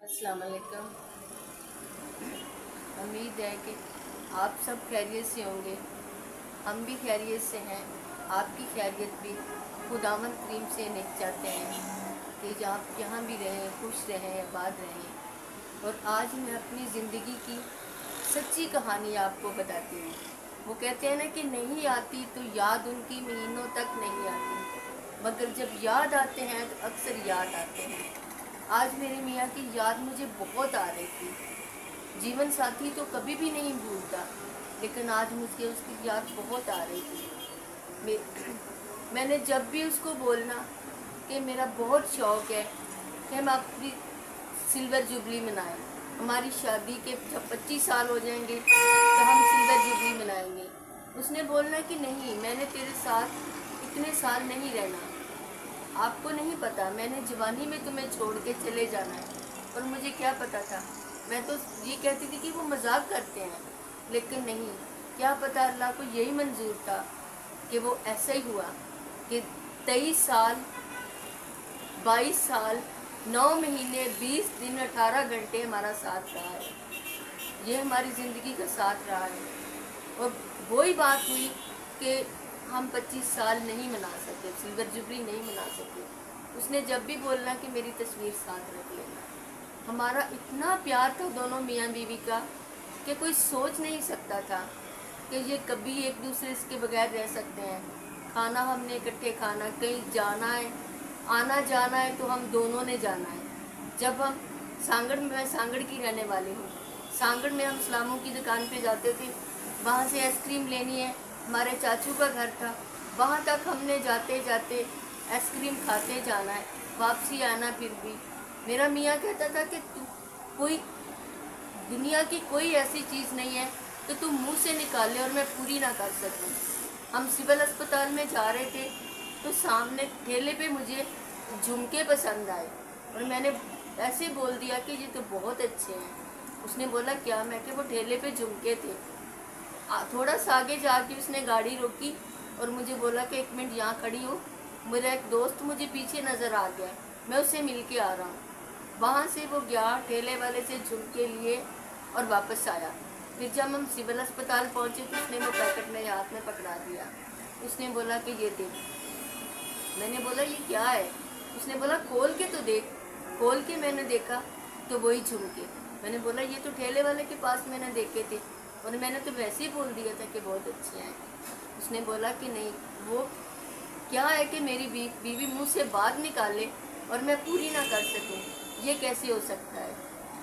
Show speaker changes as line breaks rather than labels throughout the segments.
अस्सलाम वालेकुम। उम्मीद है कि आप सब खैरियत से होंगे। हम भी खैरियत से हैं। आपकी खैरियत भी खुदावंद करीम से नहीं चाहते हैं कि आप जहाँ भी रहें खुश रहें आबाद रहें। और आज मैं अपनी ज़िंदगी की सच्ची कहानी आपको बताती हूँ। वो कहते हैं ना कि नहीं आती तो याद उनकी महीनों तक नहीं आती, मगर जब याद आते हैं तो अक्सर याद आते हैं। आज मेरे मियाँ की याद मुझे बहुत आ रही थी। जीवन साथी तो कभी भी नहीं भूलता, लेकिन आज मुझे उसकी याद बहुत आ रही थी। मैंने जब भी उसको बोलना कि मेरा बहुत शौक़ है कि हम अपनी सिल्वर जुबली मनाएं, हमारी शादी के जब 25 साल हो जाएंगे तो हम सिल्वर जुबली मनाएंगे। उसने बोलना कि नहीं, मैंने तेरे साथ इतने साल नहीं रहना। आपको नहीं पता, मैंने जवानी में तुम्हें छोड़ के चले जाना है। और मुझे क्या पता था, मैं तो ये कहती थी कि वो मजाक करते हैं, लेकिन नहीं, क्या पता अल्लाह को यही मंजूर था कि वो ऐसा ही हुआ कि 23 साल 22 साल 9 महीने 20 दिन 18 घंटे हमारा साथ रहा है। ये हमारी ज़िंदगी का साथ रहा है। और वही बात हुई कि हम 25 साल नहीं मना सके, सिल्वर जुबली नहीं मना सके। उसने जब भी बोलना कि मेरी तस्वीर साथ रख लेना। हमारा इतना प्यार था दोनों मियाँ बीवी का कि कोई सोच नहीं सकता था कि ये कभी एक दूसरे के बगैर रह सकते हैं। खाना हमने इकट्ठे खाना, कहीं जाना है आना जाना है तो हम दोनों ने जाना है। जब हम सांगड़ में, मैं सांगड़ की रहने वाली हूँ, सांगड़ में हम सलामों की दुकान पे जाते थे। वहाँ से आइसक्रीम लेनी है, हमारे चाचू का घर था, वहाँ तक हमने जाते जाते आइसक्रीम खाते जाना है, वापसी आना। फिर भी मेरा मियाँ कहता था कि तू कोई दुनिया की कोई ऐसी चीज़ नहीं है तो तू मुंह से निकाले और मैं पूरी ना कर सकूं। हम सिविल अस्पताल में जा रहे थे तो सामने ठेले पे मुझे झुमके पसंद आए और मैंने ऐसे बोल दिया कि ये तो बहुत अच्छे हैं। उसने बोला क्या? मैं कि वो ठेले पे झुमके थे। थोड़ा सा आगे जाके उसने गाड़ी रोकी और मुझे बोला कि 1 मिनट यहाँ खड़ी हो, मेरा एक दोस्त मुझे पीछे नज़र आ गया, मैं उससे मिल के आ रहा हूँ। वहाँ से वो गया, ठेले वाले से झुमके लिए और वापस आया। फिर जब हम सिविल अस्पताल पहुँचे तो उसने वो पैकेट मेरे हाथ में पकड़ा दिया। उसने बोला कि ये देख। मैंने बोला ये क्या है? उसने बोला खोल के तो देख। खोल के मैंने देखा तो वही झुमके। मैंने बोला ये तो ठेले वाले के पास मैंने देखे थे और मैंने तो वैसे ही बोल दिया था कि बहुत अच्छे हैं। उसने बोला कि नहीं, वो क्या है कि मेरी बीवी मुँह से बात निकाले और मैं पूरी ना कर सकूं, ये कैसे हो सकता है?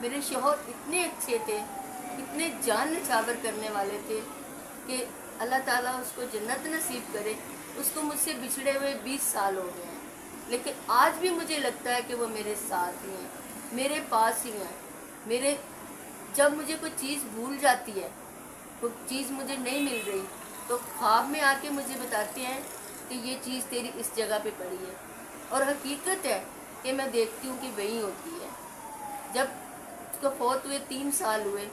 मेरे शौहर इतने अच्छे थे, इतने जान निछावर करने वाले थे कि अल्लाह ताला उसको जन्नत नसीब करे। उसको मुझसे बिछड़े हुए 20 साल हो गए हैं, लेकिन आज भी मुझे लगता है कि वो मेरे साथ ही हैं, मेरे पास ही हैं। मेरे जब मुझे कोई चीज़ भूल जाती है, कोई चीज़ मुझे नहीं मिल रही, तो ख्वाब में आके मुझे बताते हैं कि ये चीज़ तेरी इस जगह पे पड़ी है। और हकीकत है कि मैं देखती हूँ कि वही होती है। जब उसको फौत हुए 3 साल हुए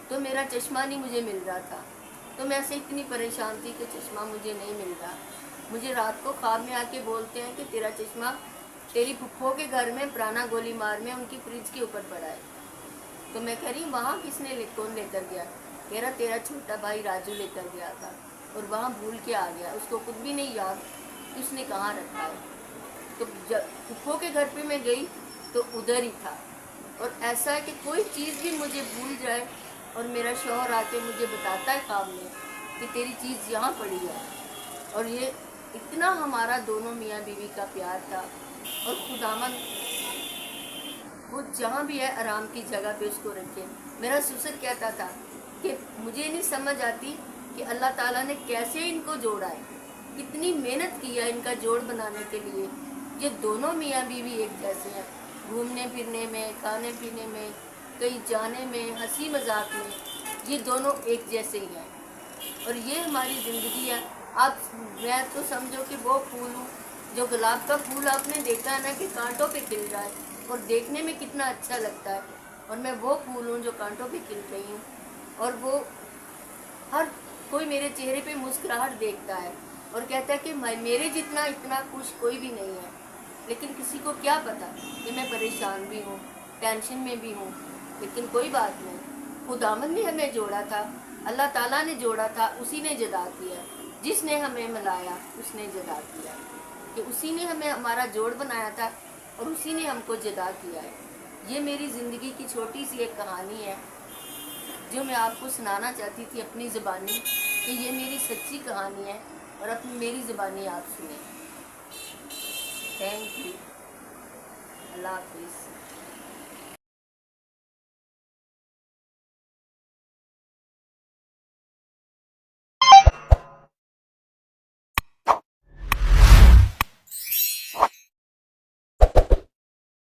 तो मेरा चश्मा नहीं मुझे मिल रहा था, तो मैं ऐसे इतनी परेशान थी कि चश्मा मुझे नहीं मिल रहा। मुझे रात को ख्वाब में आके बोलते हैं कि तेरा चश्मा तेरी फुफ्फो के घर में पुराना गोली मार में उनकी फ्रिज के ऊपर पड़ा है। तो मैं कह रही हूँ वहाँ कौन लेकर गया? कह रहा तेरा छोटा भाई राजू लेकर गया था और वहाँ भूल के आ गया, उसको खुद भी नहीं याद कि उसने कहाँ रखा है। तो जब फुफ्फो के घर पे मैं गई तो उधर ही था। और ऐसा है कि कोई चीज़ भी मुझे भूल जाए और मेरा शौहर आके मुझे बताता है ख्वाब में कि तेरी चीज़ यहाँ पड़ी है। और ये इतना हमारा दोनों मियाँ बीवी का प्यार था। और खुदावन वो जहाँ भी है आराम की जगह पे उसको रखे। मेरा ससुर कहता था कि मुझे नहीं समझ आती कि अल्लाह ताला ने कैसे इनको जोड़ा है, कितनी मेहनत की है इनका जोड़ बनाने के लिए। ये दोनों मियाँ बीवी एक जैसे हैं, घूमने फिरने में, खाने पीने में, कहीं जाने में, हंसी मजाक में, ये दोनों एक जैसे ही हैं। और ये हमारी ज़िंदगी है। आप मैं तो समझो कि वो फूल हूँ जो गुलाब का फूल आपने देखा है ना कि कांटों पे खिल रहा है और देखने में कितना अच्छा लगता है। और मैं वो फूल हूँ जो कांटों पे खिल रही हूँ। और वो हर कोई मेरे चेहरे पे मुस्कुराहट देखता है और कहता है कि मेरे जितना इतना खुश कोई भी नहीं है। लेकिन किसी को क्या पता कि मैं परेशान भी हूँ, टेंशन में भी हूँ, लेकिन कोई बात नहीं, खुदावंद ने हमें जोड़ा था, अल्लाह ताला ने जोड़ा था, उसी ने जुदा किया। जिसने हमें मिलाया उसने जुदा किया, कि उसी ने हमें हमारा जोड़ बनाया था और उसी ने हमको जुदा किया है। ये मेरी ज़िंदगी की छोटी सी एक कहानी है जो मैं आपको सुनाना चाहती थी अपनी ज़बानी, कि ये मेरी सच्ची कहानी है और अपनी मेरी ज़बानी आप सुने। Thank you. अल्लाह हाफिज़।